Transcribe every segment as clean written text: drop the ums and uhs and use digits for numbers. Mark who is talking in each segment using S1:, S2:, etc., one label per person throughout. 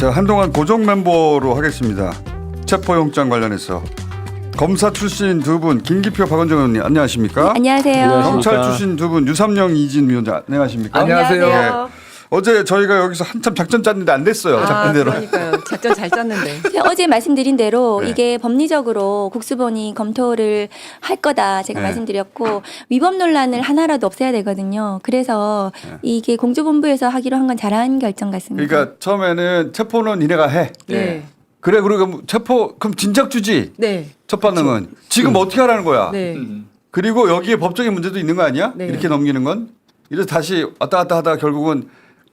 S1: 자, 한동안 고정 멤버로 하겠습니다. 체포영장 관련해서 검사 출신 두 분, 김기표 박원정 의원님 안녕하십니까?
S2: 안녕하세요.
S1: 경찰 출신 두 분, 유삼영 이진 위원장 안녕하십니까?
S3: 안녕하세요.
S1: 예. 어제 저희가 여기서 한참 작전 짰는데 안 됐어요. 작전대로.
S3: 그러니까요. 작전 잘 짰는데.
S2: 어제 말씀드린 대로
S1: 네.
S2: 이게 법리적으로 국수본이 검토를 할 거다 제가
S1: 네.
S2: 말씀드렸고 위법 논란을 하나라도 없애야 되거든요. 그래서 이게 공조본부에서 하기로 한 건 잘한 결정 같습니다.
S1: 그러니까 처음에는 체포는 니네가 해.
S3: 네.
S1: 그래 그리고 체포 그럼 진작 주지.
S3: 네.
S1: 첫 반응은 지금 어떻게 하라는 거야.
S3: 네.
S1: 그리고 여기에 법적인 문제도 있는 거 아니야?
S3: 네.
S1: 이렇게 넘기는 건. 이래서 다시 왔다 갔다 하다가 결국은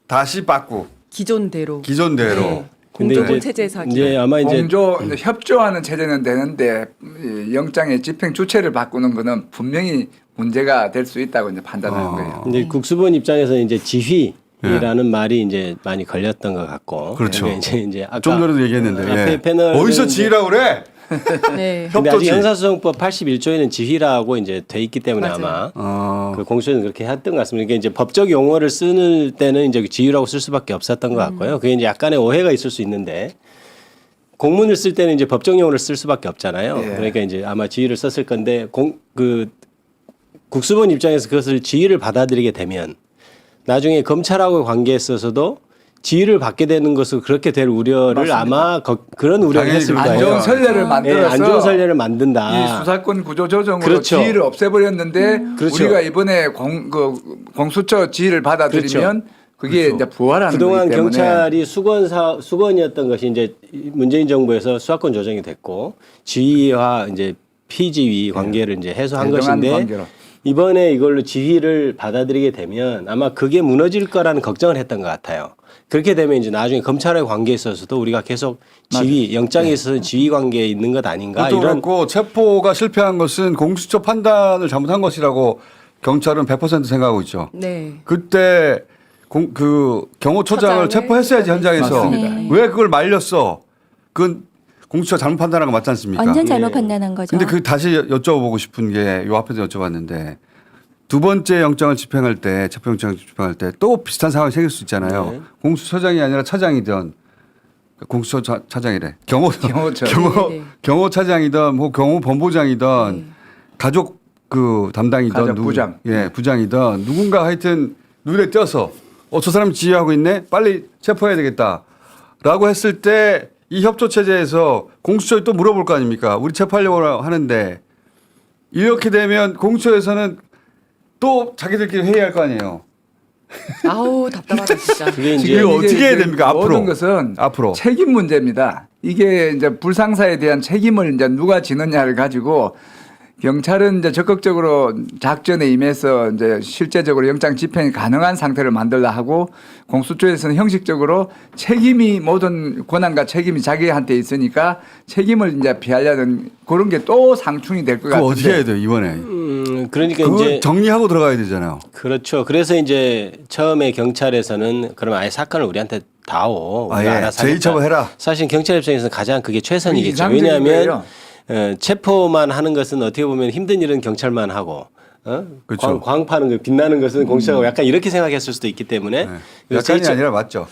S1: 다시 받고
S3: 기존대로.
S1: 기존대로.
S3: 네. 공조본
S4: 이제-
S3: 체제에서 하기.
S4: 이제 아마 이제
S5: 공조 이제 협조하는 체제는 되는데 이 영장의 집행 주체를 바꾸는 거는 분명히 문제가 될 수 있다고 이제 판단하는 거예요.
S4: 이제 국수본 입장에서 이제 지휘라는 말이 이제 많이 걸렸던 것 같고.
S1: 그렇죠.
S4: 그러니까 이제 아까
S1: 좀 전에도 얘기했는데.
S4: 앞에
S1: 예.
S4: 패널은
S1: 어디서
S4: 이제-
S1: 지휘라고 그래?
S3: 네.
S4: 근데 아직
S1: 협조지.
S4: 형사소송법 81조에는 지휘라고 이제 돼 있기 때문에
S3: 맞아요.
S4: 아마 그 공수처는 그렇게 했던 것 같습니다. 이게 이제 법적 용어를 쓰는 때는 이제 지휘라고 쓸 수밖에 없었던 것 같고요. 그게 이제 약간의 오해가 있을 수 있는데 공문을 쓸 때는 이제 법적 용어를 쓸 수밖에 없잖아요.
S5: 예.
S4: 그러니까 이제 아마 지휘를 썼을 건데 국수본 입장에서 그것을 지휘를 받아들이게 되면 나중에 검찰하고의 관계에 있어서도 지휘를 받게 되는 것은 그렇게 될 우려를 아마 그런 우려를
S1: 당연히
S4: 했을
S1: 안
S4: 거예요.
S5: 안 좋은 선례를
S4: 예,
S5: 만들어서
S4: 안 좋은 선례를 만든다.
S5: 이 수사권 구조 조정으로
S4: 그렇죠.
S5: 지위를 없애버렸는데
S4: 그렇죠.
S5: 우리가 이번에 공수처 지위를 받아들이면 그게
S1: 그렇죠.
S5: 이제 부활하는
S4: 그동안
S5: 거기 때문에
S4: 경찰이 수건이었던 것이 이제 문재인 정부에서 수사권 조정이 됐고 지휘와 이제 피지휘 관계를 이제 해소한
S5: 대등한
S4: 것인데
S5: 관계로.
S4: 이번에 이걸로 지휘를 받아들이게 되면 아마 그게 무너질 거라는 걱정을 했던 것 같아요. 그렇게 되면 이제 나중에 검찰의 관계에 있어서도 우리가 계속 지휘 영장에 있어서 지휘 관계에 있는 것 아닌가
S1: 그것도
S4: 이런
S1: 그렇고 체포가 실패한 것은 공수처 판단을 잘못한 것이라고 경찰은 100% 생각하고 있죠.
S3: 네.
S1: 그때 그 경호처장을
S3: 처장을
S1: 체포했어야지 현장에서.
S5: 맞습니다.
S2: 네.
S1: 왜 그걸 말렸어? 그건 공수처 잘못 판단한 거 맞지 않습니까?
S2: 완전 잘못
S4: 예.
S2: 판단한 거죠.
S1: 근데 그 다시 여쭤보고 싶은 게 요 앞에서 여쭤봤는데 두 번째 영장을 집행할 때 체포영장을 집행할 때 또 비슷한 상황이 생길 수 있잖아요.
S4: 네.
S1: 공수처장이 아니라 차장이든 공수처 차장이래.
S5: 경호처.
S3: 네, 네.
S1: 경호차장이든 뭐 경호본부장이든 가족 그 담당이든
S5: 가족 부장.
S1: 예, 부장이든 누군가 하여튼 눈에 띄어서 저 사람 지휘하고 있네. 빨리 체포해야 되겠다라고 했을 때 이 협조 체제에서 공수처에 또 물어볼 거 아닙니까? 우리 체포하려고 하는데 이렇게 되면 공수처에서는 또 자기들끼리 회의할 거 아니에요.
S3: 아우 답답하다 진짜.
S4: 그게 이제
S1: 이거 어떻게 해야
S5: 이제
S1: 됩니까? 앞으로.
S5: 모든 것은
S1: 앞으로.
S5: 책임 문제입니다. 이게 이제 불상사에 대한 책임을 이제 누가 지느냐를 가지고 경찰은 이제 적극적으로 작전에 임해서 이제 실제적으로 영장 집행이 가능한 상태를 만들라 하고 공수처에서는 형식적으로 책임이 모든 권한과 책임이 자기한테 있으니까 책임을 이제 피하려는 그런 게 또 상충이 될 것
S1: 그거
S5: 같은데.
S1: 어떻게 해야 돼요 이번에?
S4: 그러니까
S1: 그걸
S4: 이제
S1: 정리하고 들어가야 되잖아요.
S4: 그렇죠. 그래서 이제 처음에 경찰에서는 그럼 아예 사건을 우리한테 다오. 우리가
S1: 아예
S4: 알아서 하겠다.
S1: 제2처벌해라.
S4: 사실 경찰 입장에서는 가장 그게 최선이겠죠.
S5: 이상적인
S4: 왜냐하면
S5: 거예요.
S4: 체포만 하는 것은 어떻게 보면 힘든 일은 경찰만 하고
S1: 그렇죠.
S4: 광파는 거 빛나는 것은 공수처가 약간 이렇게 생각했을 수도 있기 때문에 그래서
S1: 약간이
S4: 제2처
S1: 아니라 맞죠.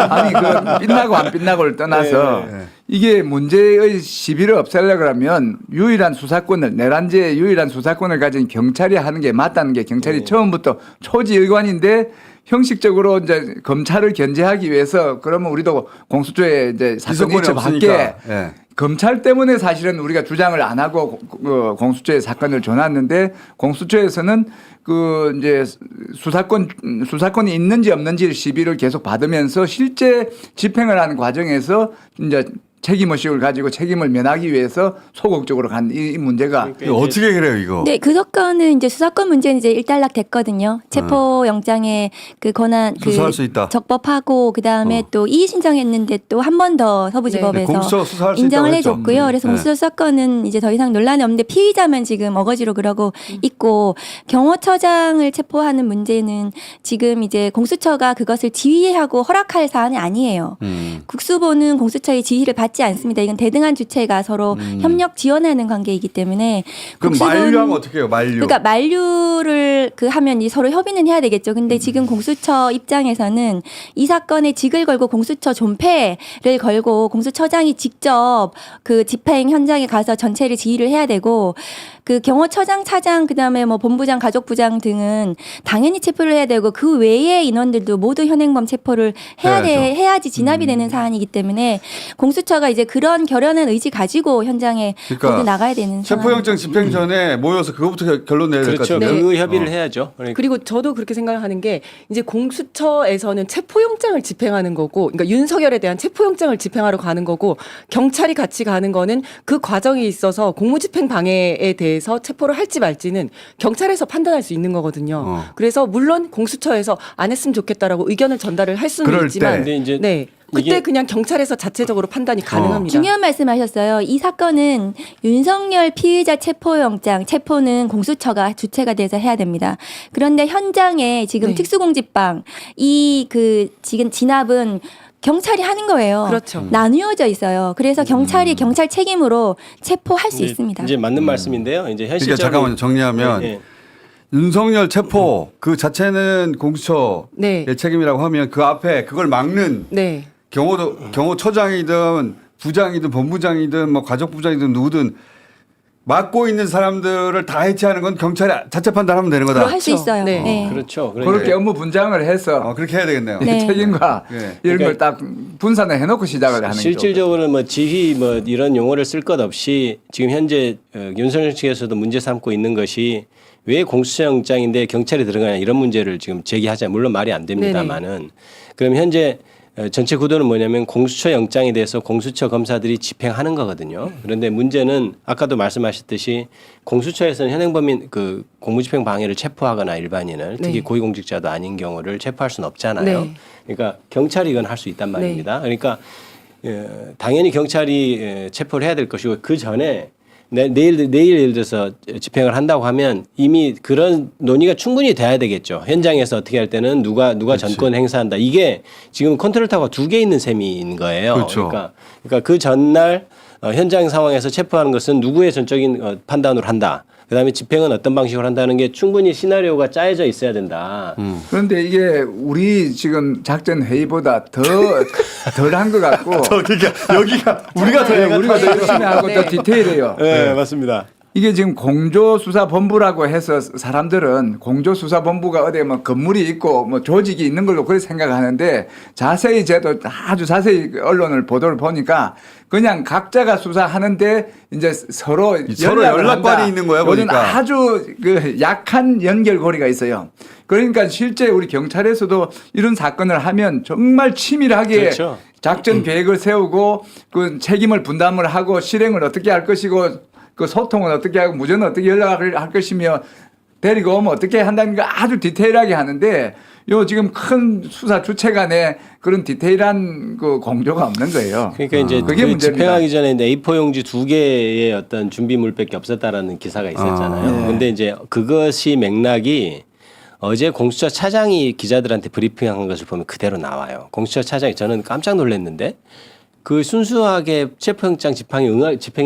S5: 아니 그 빛나고 안 빛나고를 떠나서
S1: 네, 네.
S5: 이게 문제의 시비를 없애려고 하면 유일한 수사권을 내란죄의 유일한 수사권을 가진 경찰이 하는 게 맞다는 게 경찰이 처음부터 초지일관인데 형식적으로 이제 검찰을 견제하기 위해서 그러면 우리도 공수처에 이제 사건
S1: 기소권이
S5: 일처 받게
S1: 없으니까. 예.
S5: 검찰 때문에 사실은 우리가 주장을 안 하고 공수처에 사건을 줘놨는데 공수처에서는 그 이제 수사권이 있는지 없는지 시비를 계속 받으면서 실제 집행을 하는 과정에서 이제 책임의식을 가지고 책임을 면하기 위해서 소극적으로 간 이 문제가
S1: 이거 어떻게 그래요 이거?
S2: 네, 그 사건은 이제 수사권 문제는 이제 일단락 됐거든요. 체포 영장에 그 권한
S1: 수사할 수 있다.
S2: 적법하고 그 다음에 또 이의 신청했는데 또 한 번 더 서부지법에서
S1: 네, 공수처 수사할 수
S2: 인정을
S1: 있다고 했죠.
S2: 해줬고요. 그래서
S1: 네.
S2: 공수처 사건은 이제 더 이상 논란이 없는데 피의자만 지금 어거지로 그러고 있고 경호처장을 체포하는 문제는 지금 이제 공수처가 그것을 지휘하고 허락할 사안이 아니에요. 국수본은 공수처의 지휘를 받지 맞지 않습니다. 이건 대등한 주체가 서로 협력 지원하는 관계이기 때문에
S1: 그럼
S2: 국수는-
S1: 만류하면 어떻게 해요? 만류.
S2: 그러니까 만류를 하면 서로 협의는 해야 되겠죠. 근데 지금 공수처 입장에서는 이 사건에 직을 걸고 공수처 존폐를 걸고 공수처장이 직접 그 집행 현장에 가서 전체를 지휘를 해야 되고 그 경호처장, 차장, 그다음에 뭐 본부장, 가족부장 등은 당연히 체포를 해야 되고 그 외의 인원들도 모두 현행범 체포를 해야지 진압이 되는 사안이기 때문에 공수처가 이제 그런 결연한 의지 가지고 현장에 모두 나가야 되는
S1: 체포영장 집행 전에 모여서 그거부터 결론 내야 될 것
S4: 그렇죠.
S1: 같은데.
S4: 그 협의를 해야죠. 그러니까
S3: 그리고 저도 그렇게 생각하는 게 이제 공수처에서는 체포영장을 집행하는 거고, 그러니까 윤석열에 대한 체포영장을 집행하러 가는 거고, 경찰이 같이 가는 거는 그 과정에 있어서 공무집행 방해에 대해서 체포를 할지 말지는 경찰에서 판단할 수 있는 거거든요. 그래서 물론 공수처에서 안 했으면 좋겠다라고 의견을 전달을 할 수는
S1: 그럴
S3: 있지만,
S1: 때.
S4: 근데 이제
S3: 네. 그때
S4: 이게-
S3: 그냥 경찰에서 자체적으로 판단이 가능합니다.
S2: 중요한 말씀하셨어요. 이 사건은 윤석열 피의자 체포영장 체포는 공수처가 주체가 돼서 해야 됩니다. 그런데 현장에 지금
S3: 네.
S2: 특수공집방 이 그 지금 진압은 경찰이 하는 거예요.
S3: 그렇죠.
S2: 나뉘어져 있어요. 그래서 경찰이 경찰 책임으로 체포할 수
S4: 이제-
S2: 있습니다.
S4: 이제 맞는 말씀인데요. 이제
S1: 그러니까
S4: 현실적으로
S1: 잠깐만요. 정리하면
S4: 예, 예.
S1: 윤석열 체포 그 자체는 공수처의
S3: 네.
S1: 책임이라고 하면 그 앞에 그걸 막는
S3: 네.
S1: 경호처장이든 부장이든 본부장이든 뭐 가족부장이든 누구든 맡고 있는 사람들을 다 해체하는 건 경찰이 자체 판단하면 되는 거다.
S2: 할 수
S3: 그렇죠.
S2: 있어요.
S3: 네.
S2: 네.
S4: 그렇죠. 그러니까
S5: 그렇게 업무 분장을 해서
S1: 그렇게 해야 되겠네요.
S2: 네.
S5: 책임과
S1: 네.
S5: 이런
S4: 그러니까
S5: 걸 딱 분산을 해놓고 시작을 하는 거죠.
S4: 실질적으로 뭐 지휘 뭐 이런 용어를 쓸 것 없이 지금 현재 윤석열 측에서도 문제 삼고 있는 것이 왜 공수처영장인데 경찰이 들어가냐 이런 문제를 지금 제기하자. 물론 말이 안 됩니다만은 그럼 현재 전체 구도는 뭐냐면 공수처 영장에 대해서 공수처 검사들이 집행하는 거거든요. 그런데 문제는 아까도 말씀하셨듯이 공수처에서는 현행범인 그 공무집행 방해를 체포하거나 일반인을 특히
S3: 네.
S4: 고위공직자도 아닌 경우를 체포할 수는 없잖아요.
S3: 네.
S4: 그러니까 경찰이 이건 할 수 있단 말입니다. 그러니까 당연히 경찰이 체포를 해야 될 것이고 그 전에 내일 예를 들어서 집행을 한다고 하면 이미 그런 논의가 충분히 돼야 되겠죠. 현장에서 어떻게 할 때는 누가 전권 행사한다. 이게 지금 컨트롤 타워가 2개 있는 셈인 거예요.
S1: 그렇죠.
S4: 그러니까 그 전날 현장 상황에서 체포하는 것은 누구의 전적인 판단으로 한다. 그다음에 집행은 어떤 방식으로 한다는 게 충분히 시나리오가 짜여져 있어야 된다.
S5: 그런데 이게 우리 지금 작전 회의보다 덜한 것 같고
S1: 그러니까 여기가 우리가 더
S5: 우리가 더 열심히 하고 더 디테일해요.
S4: 네, 맞습니다.
S5: 이게 지금 공조수사본부라고 해서 사람들은 공조수사본부가 어디에 뭐 건물이 있고 뭐 조직이 있는 걸로 그렇게 생각하는데 자세히 저도 아주 자세히 언론을 보도를 보니까 그냥 각자가 수사하는데 이제 서로 연락을
S1: 연락관이
S5: 한다.
S1: 있는 거야,
S5: 요즘
S1: 보니까.
S5: 아주 그 약한 연결고리가 있어요. 그러니까 실제 우리 경찰에서도 이런 사건을 하면 정말 치밀하게
S4: 그렇죠.
S5: 작전 계획을 세우고 그 책임을 분담을 하고 실행을 어떻게 할 것이고 그 소통은 어떻게 하고 무전은 어떻게 연락을 할 것이며 데리고 오면 어떻게 한다는 거 아주 디테일하게 하는데 요 지금 큰 수사 주체 간에 그런 디테일한 그 공조가 없는 거예요.
S4: 그러니까 이제
S5: 그게
S4: 그
S5: 문제입니다.
S4: 집행하기 전에 A4 용지 2개의 어떤 준비물밖에 없었다라는 기사가 있었잖아요.
S5: 네.
S4: 근데 이제 그것이 맥락이 어제 공수처 차장이 기자들한테 브리핑한 것을 보면 그대로 나와요. 공수처 차장이 저는 깜짝 놀랐는데 그 순수하게 체포영장 집행에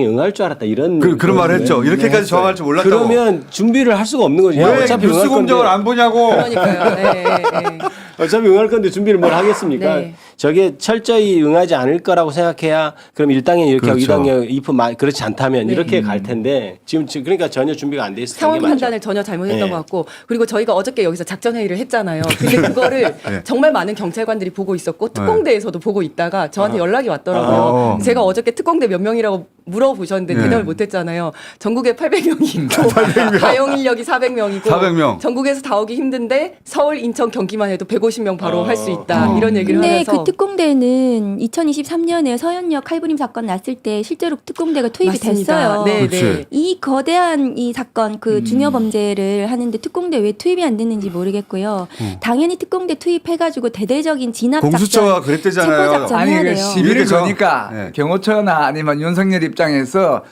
S4: 응할 줄 알았다 이런
S1: 그런 말을 했죠. 이렇게까지 정할 줄 몰랐다고.
S4: 그러면 준비를 할 수가 없는 거죠.
S1: 왜
S4: 어차피
S1: 뉴스
S4: 응할
S1: 공정을
S4: 건데
S1: 안 보냐고.
S3: 그러니까요. 네, 네.
S4: 어차피 응할 건데 준비를 뭘 하겠습니까?
S3: 네.
S4: 저게 철저히 응하지 않을 거라고 생각해야 그럼 1당에 이렇게 하고
S1: 그렇죠.
S4: 2당에 2% 그렇지 않다면
S3: 네.
S4: 이렇게 갈 텐데 지금 그러니까 전혀 준비가 안 돼 있었던
S3: 상황
S4: 게 맞죠.
S3: 판단을 전혀 잘못했던
S4: 네.
S3: 것 같고, 그리고 저희가 어저께 여기서 작전 회의를 했잖아요. 근데 그거를
S1: 네.
S3: 정말 많은 경찰관들이 보고 있었고 특공대에서도 보고 있다가 저한테 연락이 왔더라고요.
S1: 아.
S3: 제가 어저께 특공대 몇 명이라고 물어보셨는데
S1: 네.
S3: 대답을 못했잖아요. 전국에 800명이 있고 가용 인력이 400명이고
S1: 400명.
S3: 전국에서 다 오기 힘든데 서울, 인천, 경기만 해도 150명 바로 할 수 있다 이런 얘기를
S2: 근데
S3: 하면서.
S2: 그 특공대는 2023년에 서현역 칼부림 사건 났을 때 실제로 특공대가 투입이
S3: 맞습니다.
S2: 됐어요.
S3: 네,
S1: 그치.
S3: 네.
S2: 이 거대한 이 사건 그 중요 범죄를 하는데 특공대 왜 투입이 안 됐는지 모르겠고요. 당연히 특공대 투입해가지고 대대적인 진압 작전,
S1: 공수처가 그랬대잖아요.
S2: 체포 작전
S5: 아니
S2: 해야
S5: 그
S2: 돼요.
S5: 시비를
S1: 이렇게 저-
S5: 거니까
S1: 네.
S5: 경호처나 아니면 윤석열 입장에서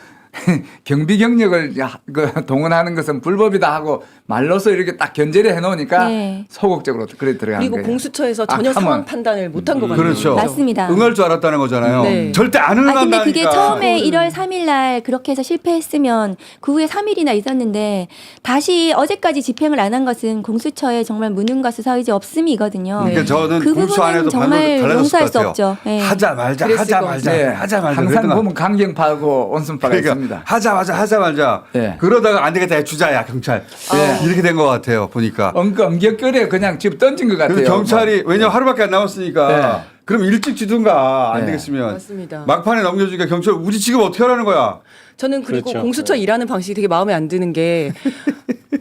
S5: 경비 경력을 동원하는 것은 불법이다 하고 말로서 이렇게 딱 견제를 해놓으니까
S2: 네.
S5: 소극적으로 그래 들어가는
S3: 그리고
S5: 거예요.
S3: 공수처에서 전혀
S5: 악함은.
S3: 상황 판단을 못한 것 같아요.
S1: 그렇죠.
S2: 맞습니다.
S1: 응할 줄 알았다는 거잖아요.
S3: 네.
S1: 절대 안
S2: 아
S1: 응한다니까.
S2: 근데 그게 처음에 1월 3일 날 그렇게 해서 실패했으면 그 후에 3일이나 있었는데 다시 어제까지 집행을 안 한 것은 공수처에 정말 무능과 수사의지 없음이거든요.
S1: 그러니까 저는
S2: 그
S1: 공수
S2: 부분은
S1: 안에도
S2: 정말
S1: 달라졌을
S2: 용서할
S1: 것
S2: 수
S1: 같아요.
S2: 없죠. 네.
S1: 하자 말자
S3: 그랬을
S1: 하자
S3: 것
S1: 말자
S5: 네.
S1: 하자 말자
S5: 항상
S1: 그러더만.
S5: 보면 강경파하고 온순파가
S1: 그러니까
S5: 있습니다.
S1: 하자 말자.
S5: 네.
S1: 그러다가 안 되겠다 주자야 경찰.
S5: 네.
S1: 이렇게 된 것 같아요 보니까.
S5: 엉겨끌에 그냥 집 던진 것 같아요.
S1: 그래서 경찰이 왜냐면 하루밖에 안 남았으니까
S5: 네.
S1: 그럼 일찍 지든가 안
S5: 네.
S1: 되겠으면
S3: 맞습니다.
S1: 막판에 넘겨주니까 경찰 우리 지금 어떻게 하라는 거야.
S3: 저는 그리고
S4: 그렇죠.
S3: 공수처 일하는 방식이 되게 마음에 안 드는 게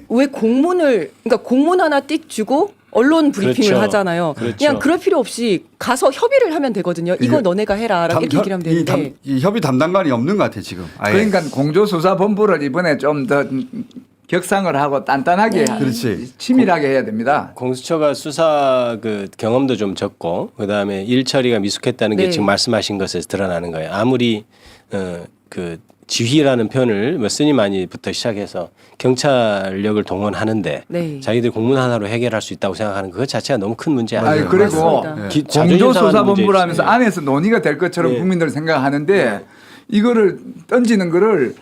S3: 왜 그러니까 공문 하나 띡 주고 언론 브리핑을
S4: 그렇죠.
S3: 하잖아요.
S4: 그렇죠.
S3: 그냥 그럴 필요 없이 가서 협의를 하면 되거든요. 이거 너네가 해라라고 이렇게 얘기를 하면 되는데
S1: 이 협의 담당관이 없는 것 같아 지금. 아예.
S5: 그러니까 공조수사본부를 이번에 좀 더 격상을 하고 단단하게
S1: 그렇지.
S5: 치밀하게 해야 됩니다.
S4: 공수처가 수사 그 경험도 좀 적고 그다음에 일 처리가 미숙했다는 게
S3: 네.
S4: 지금 말씀하신 것에서 드러나는 거예요. 아무리 그 지휘라는 표현을 뭐 쓰니 많이부터 시작해서 경찰력을 동원하는데
S3: 네.
S4: 자기들 공문 하나로 해결할 수 있다고 생각하는 그것 자체가 너무 큰 문제 아니에요.
S5: 아니, 그리고
S3: 맞습니다.
S5: 공조수사본부를 하면서 안에서 논의가 될 것처럼
S4: 네.
S5: 국민들은 생각하는데 이거를 던지는 거를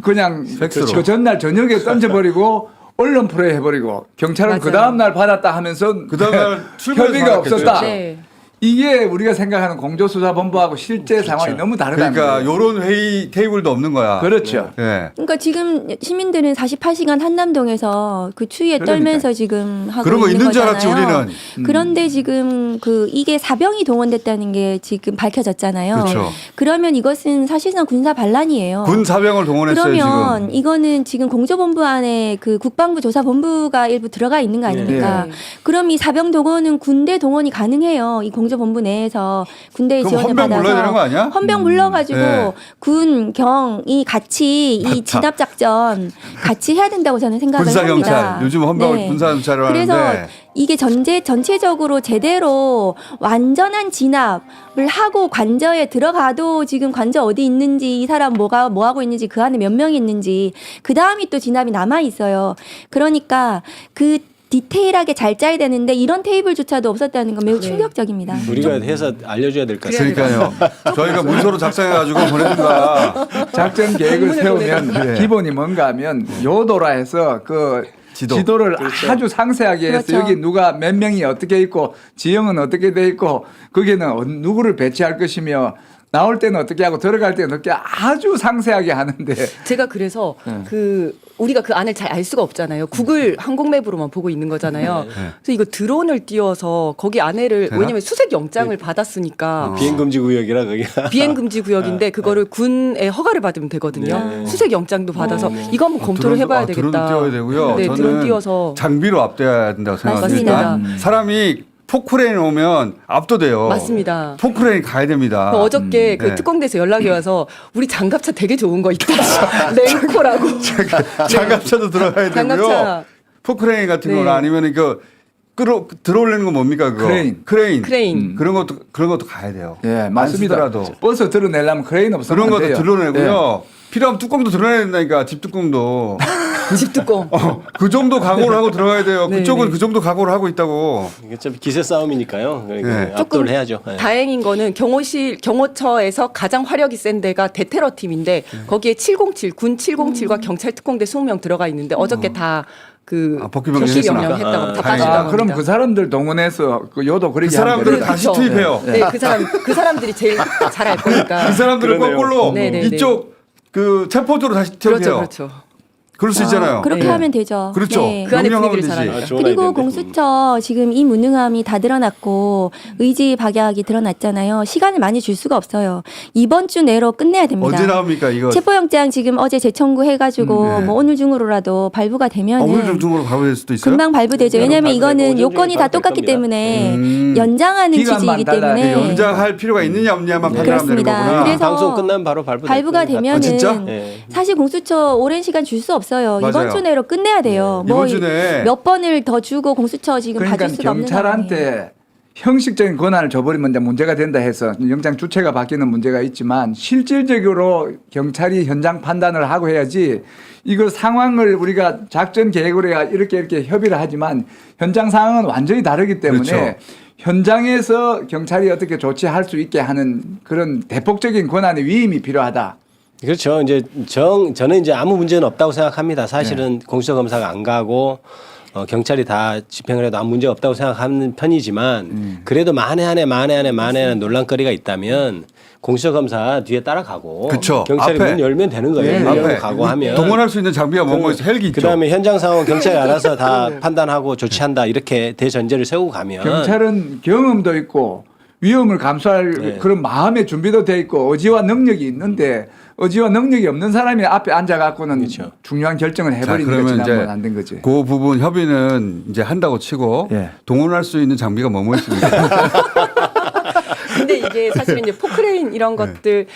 S5: 그냥
S1: 팩스로.
S5: 그 전날 저녁에 던져버리고 언론 프레이 해버리고 경찰은
S3: 맞아요.
S5: 그 다음날 받았다 하면서
S1: 그 다음날 출근해서
S5: 협의가
S1: 받았겠죠.
S5: 없었다.
S3: 네.
S5: 이게 우리가 생각하는 공조수사본부하고 실제 상황이 너무 다르다는
S1: 그러니까
S5: 거예요.
S1: 요런 회의 테이블도 없는 거야.
S5: 그렇죠.
S1: 예.
S2: 그러니까 지금 시민들은 48시간 한남동에서 그 추위에
S5: 그러니까요.
S2: 떨면서 지금 하고
S1: 그런 거
S2: 있는
S1: 있는 줄
S2: 거잖아요.
S1: 알았지 우리는.
S2: 그런데 지금 그 이게 사병이 동원됐다는 게 지금 밝혀졌잖아요.
S1: 그렇죠.
S2: 그러면 이것은 사실상 군사 반란이에요.
S1: 군 사병을 동원했어요
S2: 그러면
S1: 지금.
S2: 이거는 지금 공조본부 안에 그 국방부 조사본부가 일부 들어가 있는 거 아닙니까?
S3: 네.
S2: 그럼 이 사병 동원은 군대 동원이 가능해요. 이 공조본부 내에서 군대의
S1: 그럼
S2: 지원을
S1: 헌병
S2: 받아서
S1: 불러야 되는 거 아니야?
S2: 헌병 불러가지고
S1: 네.
S2: 군, 경이 같이 이
S1: 맞다.
S2: 진압 작전 같이 해야 된다고 저는 생각을
S1: 군사
S2: 합니다.
S1: 경찰 요즘 헌병을
S2: 네.
S1: 군사 경찰을
S2: 그래서
S1: 하는데
S2: 이게 전체적으로 제대로 완전한 진압을 하고 관저에 들어가도 지금 관저 어디 있는지 이 사람 뭐 하고 있는지 그 안에 몇 명이 있는지 그 다음이 또 진압이 남아 있어요. 그러니까 그 디테일하게 잘 짜야 되는데 이런 테이블조차도 없었다는 건 매우
S3: 네.
S2: 충격적입니다.
S4: 우리가 해서 알려줘야 될 것 같아요.
S1: 그러니까요. 저희가 문서로 작성해가지고 보내든가.
S5: 작전 계획을 세우면
S1: 보내는
S5: 기본이 뭔가 하면 요도라 해서 그
S1: 지도.
S5: 지도를 아주 상세하게 해서
S2: 그렇죠.
S5: 여기 누가 몇 명이 어떻게 있고 지형은 어떻게 돼 있고 거기는 누구를 배치할 것이며 나올 때는 어떻게 하고 들어갈 때는 어떻게 아주 상세하게 하는데
S3: 제가 그래서 우리가 그 안을 잘 알 수가 없잖아요. 구글 항공맵으로만 보고 있는 거잖아요. 그래서 이거 드론을 띄워서 거기 안에를
S1: 되나?
S3: 왜냐면 수색 영장을 받았으니까
S4: 비행 금지 구역이라 거기가.
S3: 비행 금지 구역인데 그거를 군의 허가를 받으면 되거든요.
S4: 네.
S3: 수색 영장도 받아서 이거 한번 검토를 해봐야 되겠다.
S1: 드론 띄워야 되고요.
S3: 네,
S1: 저는
S3: 드론 띄워서
S1: 장비로 압도해야 된다고 생각합니다.
S2: 맞습니다.
S1: 사람이 포크레인 오면 압도돼요.
S3: 맞습니다.
S1: 포크레인 가야 됩니다.
S3: 어저께 그
S1: 네.
S3: 특공대에서 연락이 와서 우리 장갑차 되게 좋은 거 있다. 랭코라고.
S1: 장갑차도 들어가야 되고요.
S3: 장갑차.
S1: 포크레인 같은
S3: 네.
S1: 거나 아니면 들어올리는 건 뭡니까 그거?
S5: 크레인.
S3: 크레인.
S1: 그런 것도 가야 돼요.
S5: 예 맞습니다.
S1: 안 쓰더라도.
S5: 버스 드러내려면 크레인 없으면
S1: 그런
S5: 안
S1: 것도
S5: 돼요.
S1: 드러내고요. 필요하면 뚜껑도 드러내야 된다니까 집 뚜껑도.
S3: 집 뚜껑.
S1: 그 정도 각오를 하고 들어가야 돼요.
S3: 네,
S1: 그쪽은
S3: 네.
S1: 그 정도 각오를 하고 있다고.
S4: 이게 좀 기세 싸움이니까요. 그러니까
S1: 네.
S4: 압도를 해야죠. 네.
S3: 다행인 거는 경호처에서 가장 화력이 센 데가 대테러 팀인데 거기에 707, 군 707과 경찰 특공대 20명 들어가 있는데 어저께 다그
S1: 복귀 명령
S3: 명령
S1: 했으니까.
S3: 했다고 다
S1: 다행이다.
S3: 빠졌다고
S5: 그럼
S3: 합니다.
S5: 그 사람들 동원해서 그 요도
S1: 그
S5: 그렇게 하면
S1: 사람들을
S5: 됩니다.
S1: 다시
S3: 그렇죠.
S1: 투입해요.
S3: 네, 그 사람들이 제일 잘 알 거니까.
S1: 그 사람들을
S4: 그러네요.
S1: 거꾸로
S3: 네, 네, 네.
S1: 이쪽 그 체포조로 다시 투입해요.
S3: 그렇죠, 그렇죠.
S1: 그럴 수 있잖아요.
S2: 그렇게
S3: 네.
S2: 하면 되죠.
S1: 그렇죠.
S2: 네.
S3: 그 안에
S1: 명령하면
S3: 분위기를 잘
S1: 되지.
S3: 알아요.
S4: 좋은
S2: 그리고
S4: 아이디어인데.
S2: 공수처 지금 이 무능함이 다 드러났고 의지 박약이 드러났잖아요. 시간을 많이 줄 수가 없어요. 이번 주 내로 끝내야 됩니다.
S1: 언제 나옵니까 이거?
S2: 체포영장 지금 어제 재청구해가지고
S1: 네.
S2: 뭐 오늘 중으로라도 발부가 되면은
S1: 오늘 중으로 발부될 수도 있어요.
S2: 금방 발부되죠. 왜냐하면
S4: 발부될
S2: 이거는
S4: 오전 중에
S2: 요건이 다
S4: 발부될
S2: 똑같기
S4: 겁니다.
S2: 때문에 연장하는
S5: 기간만
S2: 취지이기
S5: 달라요.
S2: 때문에
S1: 연장할 필요가 있느냐 없느냐만
S4: 네.
S1: 판단하면 되는
S2: 그렇습니다.
S1: 거구나.
S2: 그래서
S4: 방송 끝나면 바로 발부될
S2: 발부가
S4: 거예요.
S2: 되면은
S1: 진짜?
S4: 네.
S2: 사실 공수처 오랜 시간 줄 수 없어요.
S1: 맞아요.
S2: 이번 주 내로 끝내야 돼요.
S1: 이번 주 내에
S2: 몇 번을 더 주고 공수처 지금
S5: 그러니까
S2: 봐줄 수가 없는 상황이에요.
S5: 경찰한테 형식적인 권한을 줘버리면 이제 문제가 된다 해서 영장 주체가 바뀌는 문제가 있지만 실질적으로 경찰이 현장 판단을 하고 해야지 이거 상황을 우리가 작전 계획으로 해야 이렇게 협의를 하지만 현장 상황은 완전히 다르기 때문에
S1: 그렇죠.
S5: 현장에서 경찰이 어떻게 조치할 수 있게 하는 그런 대폭적인 권한의 위임이 필요하다.
S4: 그렇죠. 이제 저는 이제 아무 문제는 없다고 생각합니다. 사실은 공수처 검사가 안 가고 경찰이 다 집행을 해도 아무 문제 없다고 생각하는 편이지만 그래도 만에 하나 논란거리가 있다면 공수처 검사 뒤에 따라가고
S1: 그쵸.
S4: 경찰이
S1: 앞에.
S4: 문 열면 되는 거예요.
S5: 네.
S4: 문 열고
S1: 앞에
S4: 가고 하면
S1: 동원할 수 있는 장비가 뭔가 있어. 헬기 있죠.
S4: 그다음에 현장 상황 경찰이 알아서 다 판단하고 조치한다 이렇게 대전제를 세우고 가면
S5: 경찰은 경험도 있고 위험을 감수할
S4: 네.
S5: 그런 마음의 준비도 돼 있고 의지와 능력이 있는데 의지와 능력이 없는 사람이 앞에 앉아갖고는
S4: 그렇죠.
S5: 중요한 결정을
S1: 자,
S5: 해버리는 게
S1: 그러면
S5: 지난번 안 된 거지.
S1: 그 부분 협의는 이제 한다고 치고
S5: 예.
S1: 동원할 수 있는 장비가 뭐뭐 있습니까?
S3: 근데 이게 사실은 이제 포크레인 이런 것들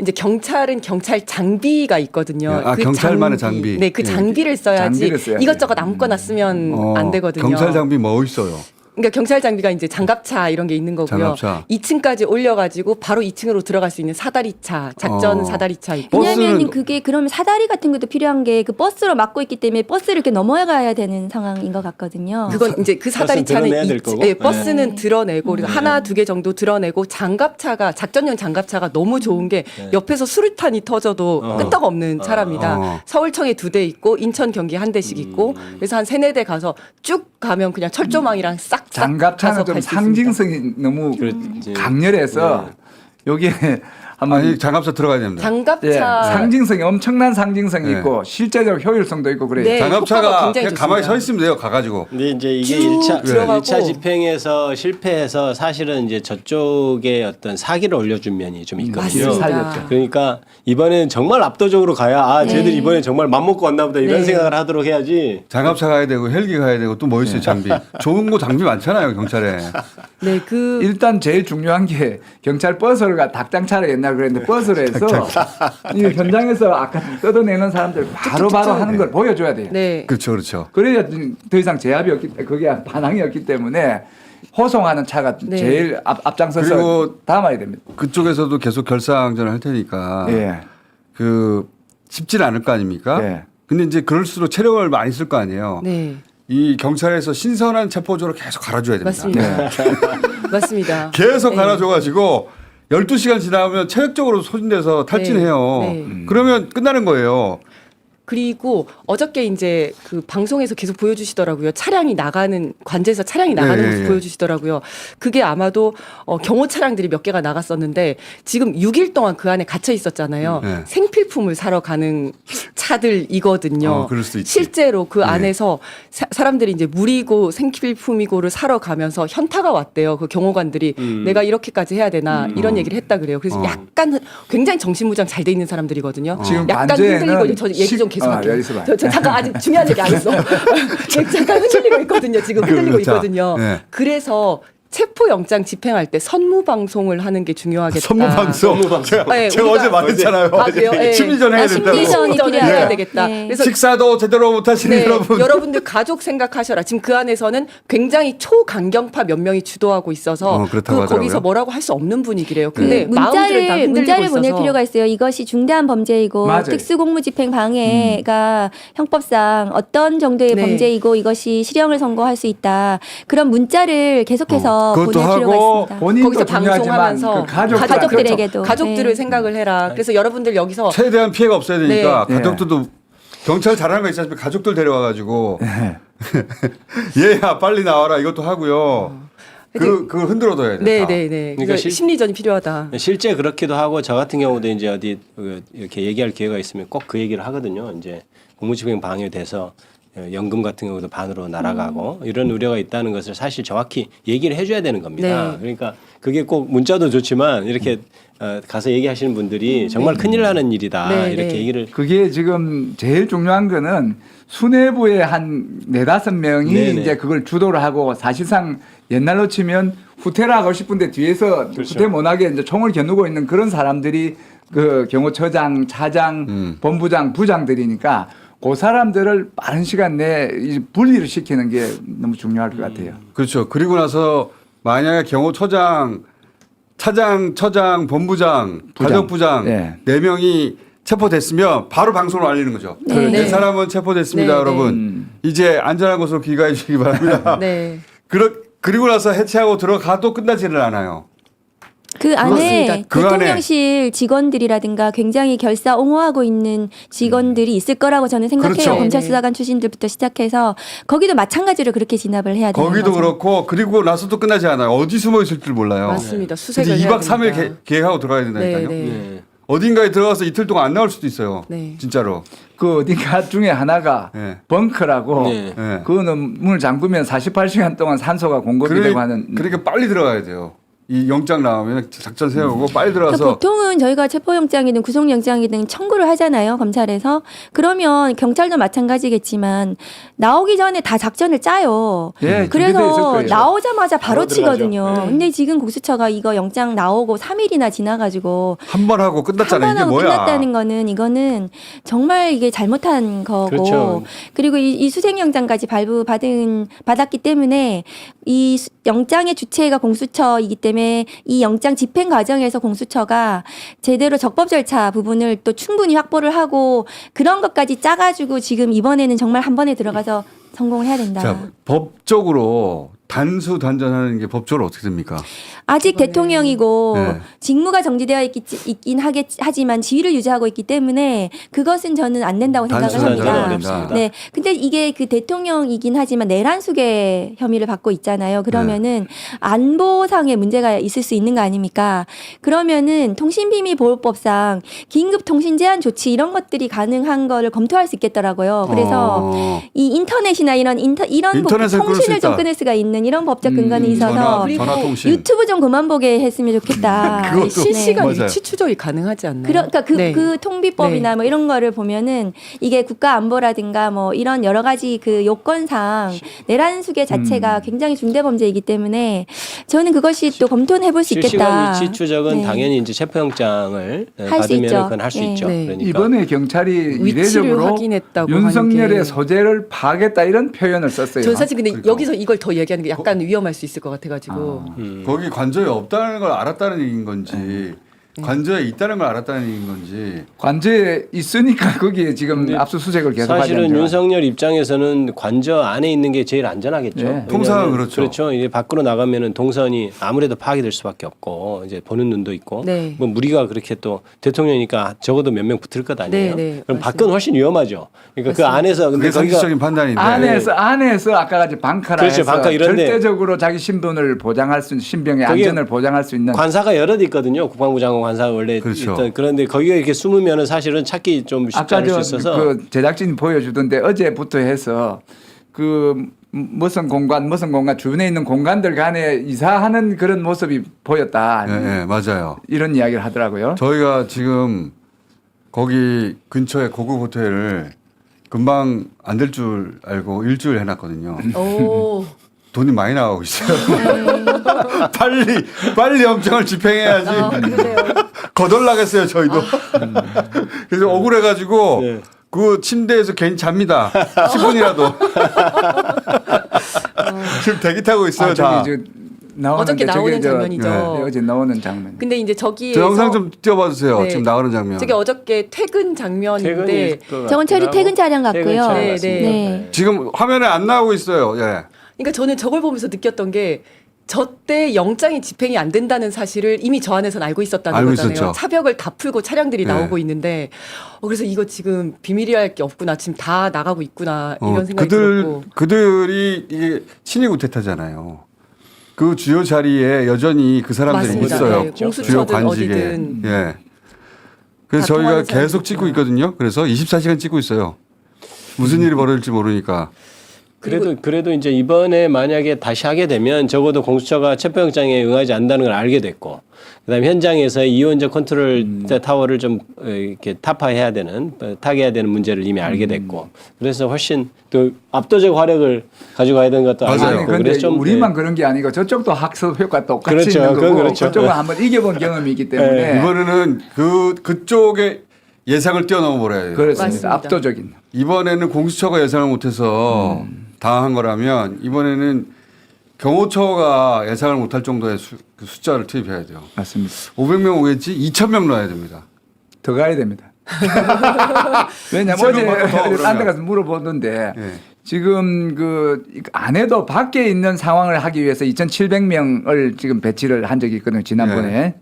S3: 이제 경찰은 경찰 장비가 있거든요.
S1: 아, 경찰만의 장비.
S3: 네, 그
S1: 예.
S3: 장비를 써야지
S5: 장비를 써야지.
S3: 이것저것 아무거나 쓰면 안 되거든요.
S1: 경찰 장비 뭐 있어요?
S3: 그러니까 경찰 장비가 이제 장갑차 이런 게 있는 거고요.
S1: 장갑차.
S3: 2층까지 올려가지고 바로 2층으로 들어갈 수 있는 사다리차, 작전 사다리차 있고.
S2: 왜냐하면
S1: 버스는-
S2: 그게 그러면 사다리 같은 것도 필요한 게 그 버스로 막고 있기 때문에 버스를 이렇게 넘어가야 되는 상황인 것 같거든요.
S3: 그건 이제 그 사다리차는
S4: 드러내야 될 거고.
S3: 예, 버스는 드러내고 그리고 하나 두 개 정도 드러내고 장갑차가 작전용 장갑차가 너무 좋은 게 옆에서 수류탄이 터져도 끄떡없는 차랍니다. 서울청에 2대 있고 인천 경기 1대씩 있고 그래서 한 3-4대 가서 쭉 가면 그냥 철조망이랑 싹싹
S5: 장갑차는
S3: 가서
S5: 좀
S3: 갈수 있습니다.
S5: 상징성이 너무
S4: 그렇지.
S5: 강렬해서 여기에 한번
S1: 아니 장갑차 들어가야 됩니다.
S3: 장갑차
S5: 예, 상징성이 엄청난 상징성이
S1: 네.
S5: 있고 실제적 효율성도 있고 그래요.
S3: 네. 효과가
S1: 장갑차가
S3: 굉장히
S1: 그냥 가만히
S3: 좋습니다.
S1: 서 있으면 돼요. 가가지고.
S4: 근데 이제 이게
S3: 쭉
S4: 1차,
S3: 들어가고.
S4: 1차 집행에서 실패해서 사실은 이제 저쪽에 어떤 사기를 올려준 면이 좀 있거든요.
S3: 맞습니다.
S5: 살렸죠.
S4: 그러니까 이번에는 정말 압도적으로 가야
S2: 네.
S4: 쟤들 이번에 정말 맘먹고 왔나 보다 이런
S3: 네.
S4: 생각을 하도록 해야지.
S1: 장갑차 가야 되고 헬기 가야 되고 또 뭐 있어요 장비. 좋은 거 장비 많잖아요 경찰에.
S3: 네, 그
S5: 일단 제일 중요한 게 경찰 버스가 닭장차를 옛날 그랬는데 버스를 해서 이 현장에서 아까 뜯어내는 사람들 바로바로 하는 걸 보여줘야 돼요.
S3: 네.
S1: 그렇죠 그렇죠.
S5: 그래야 더 이상 제압이 없기 그게 반항이 없기 때문에 호송하는 차가
S3: 네.
S5: 제일 앞장서서
S1: 그리고
S5: 담아야 됩니다.
S1: 그쪽에서도 계속 결사항전을 할 테니까
S5: 예.
S1: 그 쉽지는 않을 거 아닙니까?
S5: 예.
S1: 근데 이제 그럴수록 체력을 많이 쓸 거 아니에요.
S3: 네.
S1: 이 경찰에서 신선한 체포조를 계속 갈아줘야 됩니다.
S3: 맞습니다. 맞습니다.
S1: 계속
S3: 네.
S1: 갈아줘가지고 12시간 지나면 체력적으로 소진돼서 탈진해요.
S3: 네.
S1: 그러면 끝나는 거예요.
S3: 그리고 어저께 이제 그 방송에서 계속 보여주시더라고요. 차량이 나가는 관제에서 차량이 나가는
S1: 예,
S3: 모습
S1: 예.
S3: 보여주시더라고요. 그게 아마도 경호 차량들이 몇 개가 나갔었는데 지금 6일 동안 그 안에 갇혀 있었잖아요.
S1: 네.
S3: 생필품을 사러 가는 차들이거든요.
S1: 그럴 수도 있지.
S3: 실제로 그
S1: 네.
S3: 안에서 사람들이 이제 물이고 생필품이고를 사러 가면서 현타가 왔대요. 그 경호관들이 내가 이렇게까지 해야 되나 이런 얘기를 했다 그래요. 그래서 약간 굉장히 정신무장 잘 돼 있는 사람들이거든요.
S5: 지금
S3: 약간
S5: 관제에는
S3: 흔들리고 저 얘기 좀 계속 할게요.
S5: 여기서 봐요.
S3: 저 잠깐 아직 중요한 얘기 안 했어. 잠깐 흔들리고 있거든요. 지금 흔들리고
S1: 자,
S3: 있거든요.
S1: 네.
S3: 그래서 체포영장 집행할 때 선무 방송을 하는 게 중요하겠다.
S1: 선무방송. 제가
S3: 네,
S1: 제가
S3: 우리가-
S1: 어제 말했잖아요.
S3: 아, 그래요? 네.
S1: 심리전 해야 된다고.
S2: 심리전이
S3: 심리전을
S2: 필요하다.
S3: 해야 되겠다.
S2: 네.
S3: 그래서
S1: 식사도 제대로 못하시는
S3: 네,
S1: 여러분.
S3: 여러분들 가족 생각하셔라. 지금 그 안에서는 굉장히 초강경파 몇 명이 주도하고 있어서
S1: 그렇다고
S3: 거기서
S1: 하더라고요.
S3: 뭐라고 할 수 없는 분위기래요. 근데
S2: 그
S3: 마음들을 다 흔들리고
S2: 문자를
S3: 있어서
S2: 보낼 필요가 있어요. 이것이 중대한 범죄이고
S5: 맞아요.
S2: 특수공무집행 방해가 형법상 어떤 정도의
S3: 네.
S2: 범죄이고 이것이 실형을 선고할 수 있다. 그런 문자를 계속해서 보낼
S1: 그것도
S2: 필요가
S1: 하고
S2: 있습니다.
S5: 본인도
S3: 거기서
S5: 중요하지만
S3: 방송하면서
S5: 그 가족들
S2: 가족들에게도.
S3: 그렇죠. 가족들을
S2: 네.
S3: 생각을 해라. 그래서 여러분들 여기서
S1: 최대한 피해가 없어야 되니까
S5: 네.
S1: 가족들도 경찰 잘하는 거 있지 않습니까? 가족들 데려와가지고 얘야 빨리 나와라 이것도 하고요. 그걸 흔들어둬야 돼. 다.
S3: 네네네.
S4: 그러니까
S3: 심리전이 필요하다.
S4: 실제 그렇기도 하고 저 같은 경우도 이제 어디 이렇게 얘기할 기회가 있으면 꼭 그 얘기를 하거든요. 이제 공무집행 방해돼서 연금 같은 경우도 반으로 날아가고 이런 우려가 있다는 것을 사실 정확히 얘기를 해줘야 되는 겁니다.
S3: 네.
S4: 그러니까 그게 꼭 문자도 좋지만 이렇게 가서 얘기하시는 분들이 정말 큰일 나는 일이다
S3: 네,
S4: 이렇게
S3: 네.
S4: 얘기를
S5: 그게 지금 제일 중요한 거는 수뇌부의 한 4-5명이
S4: 네네.
S5: 이제 그걸 주도를 하고 사실상 옛날로 치면 후퇴를 하고 싶은데 뒤에서
S4: 그렇죠.
S5: 후퇴 못하게 이제 총을 겨누고 있는 그런 사람들이 그 경호처장, 차장, 본부장, 부장들이니까 그 사람들을 빠른 시간 내에 분리를 시키는 게 너무 중요할 것 같아요.
S1: 그렇죠. 그리고 나서 만약에 경호처장, 차장, 처장, 본부장, 가정부장
S5: 네.
S1: 네 명이 체포됐으면 바로 방송으로 알리는 거죠.
S2: 네.
S1: 네 사람은 체포됐습니다,
S3: 네,
S1: 여러분. 이제 안전한 곳으로 귀가해 주시기 바랍니다.
S3: 네.
S1: 그리고 나서 해체하고 들어가도 끝나지를 않아요.
S2: 그 안에
S3: 맞습니다.
S1: 그 안에.
S2: 대통령실 직원들이라든가 굉장히 결사 옹호하고 있는 직원들이 있을 거라고 저는 생각해요.
S1: 그렇죠.
S2: 검찰
S3: 네.
S2: 수사관 출신들부터 시작해서 거기도 마찬가지로 그렇게 진압을 해야 되는
S1: 거기도
S2: 거죠.
S1: 그렇고 그리고 나서도 끝나지 않아요. 어디 숨어 있을 줄 몰라요.
S3: 맞습니다.
S1: 이제
S3: 수색을 해야
S1: 2박 3일
S3: 됩니다.
S1: 계획하고 들어가야 된다니까요.
S3: 네, 네.
S4: 네.
S1: 어딘가에 들어가서 이틀 동안 안 나올 수도 있어요.
S3: 네.
S1: 진짜로.
S5: 그 어딘가 중에 하나가
S1: 네.
S5: 벙커라고
S4: 네.
S1: 네.
S5: 그거는 문을 잠그면 48시간 동안 산소가 공급이 되고 하는
S1: 그러니까 빨리 들어가야 돼요. 이 영장 나오면 작전 세우고 빨리
S2: 그러니까
S1: 들어가서
S2: 보통은 저희가 체포영장이든 구속영장이든 청구를 하잖아요, 검찰에서. 그러면 경찰도 마찬가지겠지만 나오기 전에 다 작전을 짜요.
S5: 예, 준비돼 있을
S2: 그래서
S5: 거예요.
S2: 나오자마자 바로
S4: 바로 들어가죠.
S2: 치거든요.
S3: 네.
S2: 근데 지금 공수처가 이거 영장 나오고 3일이나 지나가지고
S1: 한 번 하고 끝났잖아요.
S2: 한
S1: 이게
S2: 번 하고
S1: 뭐야?
S2: 끝났다는 거는 이거는 정말 이게 잘못한 거고
S4: 그렇죠.
S2: 그리고 이 수색영장까지 받았기 때문에 이 영장의 주체가 공수처이기 때문에 이 영장 집행 과정에서 공수처가 제대로 적법 절차 부분을 또 충분히 확보를 하고 그런 것까지 짜가지고 지금 이번에는 정말 한 번에 들어가서 성공을 해야 된다.
S1: 자, 법적으로 단수단전하는 게 법적으로 어떻게 됩니까?
S2: 아직 대통령이고
S1: 네.
S2: 직무가 정지되어 있긴 하지만 지위를 유지하고 있기 때문에 그것은 저는 안 된다고 생각을
S1: 단순하게
S2: 합니다.
S4: 어렵습니다.
S2: 네. 근데 이게 그 대통령이긴 하지만 내란수계 혐의를 받고 있잖아요. 그러면은 안보상의 문제가 있을 수 있는 거 아닙니까? 그러면은 통신비밀보호법상 긴급 통신 제한 조치 이런 것들이 가능한 거를 검토할 수 있겠더라고요. 그래서 이 인터넷이나 이런
S1: 인터넷을 끊을 수
S2: 통신을
S1: 있다.
S2: 좀 끊을 수가 있는 이런 법적 근간이 있어서
S1: 전화 통신.
S2: 유튜브 좀 그만 보게 했으면 좋겠다.
S1: 그것도
S3: 실시간
S1: 맞아요.
S3: 위치 추적이 가능하지 않나요?
S2: 그러니까
S3: 네.
S2: 그 통비법이나
S3: 네.
S2: 뭐 이런 거를 보면은 이게 국가 안보라든가 뭐 이런 여러 가지 그 요건상 내란 수계 자체가 굉장히 중대 범죄이기 때문에 저는 그것이 또 검토는 해볼 수 있겠다.
S4: 실시간 위치 추적은
S2: 네.
S4: 당연히 이제 체포영장을
S2: 할수 있죠.
S4: 받으면 그건 할 수
S2: 네.
S4: 있죠.
S3: 네.
S4: 그러니까
S5: 이번에 경찰이
S3: 위치를
S5: 이례적으로
S3: 확인했다고 하는
S5: 윤석열의
S3: 게.
S5: 소재를 파악했다 이런 표현을 썼어요.
S3: 저 사실 근데
S1: 그러니까.
S3: 여기서 이걸 더 얘기하는 게 약간 위험할 수 있을 것 같아가지고.
S1: 거기 관저에 없다는 걸 알았다는 얘기인 건지 관저에 있다는 걸 알았다는 얘기인 건지
S5: 관저에 있으니까 거기에 지금
S4: 근데
S5: 압수수색을 계속하지
S4: 사실은
S5: 않죠.
S4: 윤석열 입장에서는 관저 안에 있는 게 제일 안전하겠죠.
S5: 네.
S4: 왜냐하면
S1: 통상은 그렇죠.
S4: 그렇죠. 이제 밖으로 나가면은 동선이 아무래도 파악될 수밖에 없고 이제 보는 눈도 있고
S3: 네.
S4: 뭐 무리가 그렇게 또 대통령이니까 적어도 몇 명 붙을 것 아니에요.
S3: 네, 네,
S4: 그럼
S3: 맞습니다.
S4: 밖은 훨씬 위험하죠. 그러니까 그
S3: 맞습니다.
S4: 안에서 근데
S1: 그게
S4: 거기가
S1: 상식적인 판단인데
S5: 안에서 아까 같이 방카라
S4: 그렇죠.
S5: 해서
S4: 방카 이런데.
S5: 절대적으로 자기 신분을 보장할 수 있는 신병의
S4: 거기에
S5: 안전을 보장할 수 있는
S4: 관사가 여럿 있거든요. 국방부 장관 관사가 원래
S1: 그렇죠.
S4: 있던 그런데 거기가 이렇게 숨으면은 사실은 찾기 좀 쉽지
S5: 아까
S4: 않을 수 있어서
S5: 그 제작진이 보여주던데 어제부터 해서 그 무슨 공간 주변에 있는 공간들 간에 이사하는 그런 모습이 보였다.
S1: 예, 예, 맞아요.
S5: 이런 이야기를 하더라고요.
S1: 저희가 지금 거기 근처에 고급 호텔을 금방 안 될 줄 알고 일주일 해놨거든요.
S3: 오.
S1: 돈이 많이 나가고 있어요. 빨리 영장을 집행해야지. 거덜나겠어요 저희도. 그래서 억울해가지고
S4: 네.
S1: 그 침대에서 괜히 잡니다. 10분이라도. 지금 대기 타고 있어요. 다.
S5: 저기 나오는
S3: 어저께
S5: 게
S3: 나오는
S5: 저게
S3: 장면이죠.
S5: 네, 어제 나오는 장면.
S3: 근데 이제 저기에서
S1: 저 영상 좀 띄워봐 주세요.
S3: 네.
S1: 지금 나오는 장면.
S3: 저게 어저께 퇴근 장면인데
S2: 저건 퇴근 차량 같고요.
S3: 네, 네.
S2: 네.
S1: 지금 화면에 안 나오고 있어요. 예.
S3: 그러니까 저는 저걸 보면서 느꼈던 게 저때 영장이 집행이 안 된다는 사실을 이미 저 안에서는 알고 있었다는
S1: 알고
S3: 거잖아요.
S1: 있었죠.
S3: 차벽을 다 풀고 차량들이
S1: 네.
S3: 나오고 있는데 그래서 이거 지금 비밀이랄 게 없구나. 지금 다 나가고 있구나. 이런 생각이 들었고.
S1: 그들이 이게 친위 구태타잖아요. 그 주요 자리에 여전히 그 사람들이
S3: 맞습니다.
S1: 있어요.
S3: 네,
S1: 주요
S3: 공수처든
S1: 관직에.
S3: 어디든.
S1: 예. 그래서
S3: 다
S1: 저희가
S3: 통하는
S1: 계속 찍고 있거든요. 그래서 24시간 찍고 있어요. 무슨 일이 벌어질지 모르니까.
S4: 그래도 이제 이번에 만약에 다시 하게 되면 적어도 공수처가 체포영장에 응하지 않는다는 걸 알게 됐고 그다음에 현장에서 이원적 컨트롤 타워를 좀 이렇게 타파해야 되는 타개해야 되는 문제를 이미 알게 됐고 그래서 훨씬 또 압도적 화력을 가져가야 되는 것도
S1: 맞아요.
S4: 알고
S5: 아니
S4: 있고
S5: 근데
S4: 그래서 좀
S5: 우리만 그런 게 아니고 저쪽도 학습 효과 똑같이
S4: 그렇죠.
S5: 있는
S4: 그건
S5: 거고
S4: 그렇죠.
S5: 저쪽은
S4: 네.
S5: 한번 이겨본 경험이 있기 때문에
S1: 이번에는 그쪽의 예상을 뛰어넘어 버려야 돼요.
S5: 그렇습니다.
S3: 맞습니다.
S5: 압도적인.
S1: 이번에는 공수처가 예상을 못해서 당한 거라면 이번에는 경호처가 예상을 못할 정도의 그 숫자를 투입해야 돼요.
S5: 맞습니다.
S1: 500명 오겠지 2,000명 넣어야 됩니다.
S5: 더 가야 됩니다. 왜냐면
S1: 이천 명보다 더
S5: 어제
S1: 그러면.
S5: 딴 데 가서 물어보던데
S1: 예.
S5: 지금 그 안에도 밖에 있는 상황을 하기 위해서 2,700명을 지금 배치를 한 적이 있거든요. 지난번에.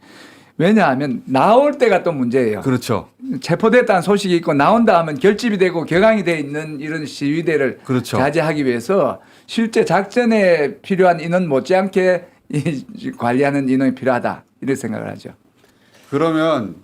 S5: 왜냐하면 나올 때가 또 문제예요.
S1: 그렇죠.
S5: 체포됐다는 소식이 있고 나온다 하면 결집이 되고 격앙이 돼 있는 이런 시위대를
S1: 그렇죠.
S5: 자제하기 위해서 실제 작전에 필요한 인원 못지않게 관리하는 인원이 필요하다 이런 생각을 하죠.
S1: 그러면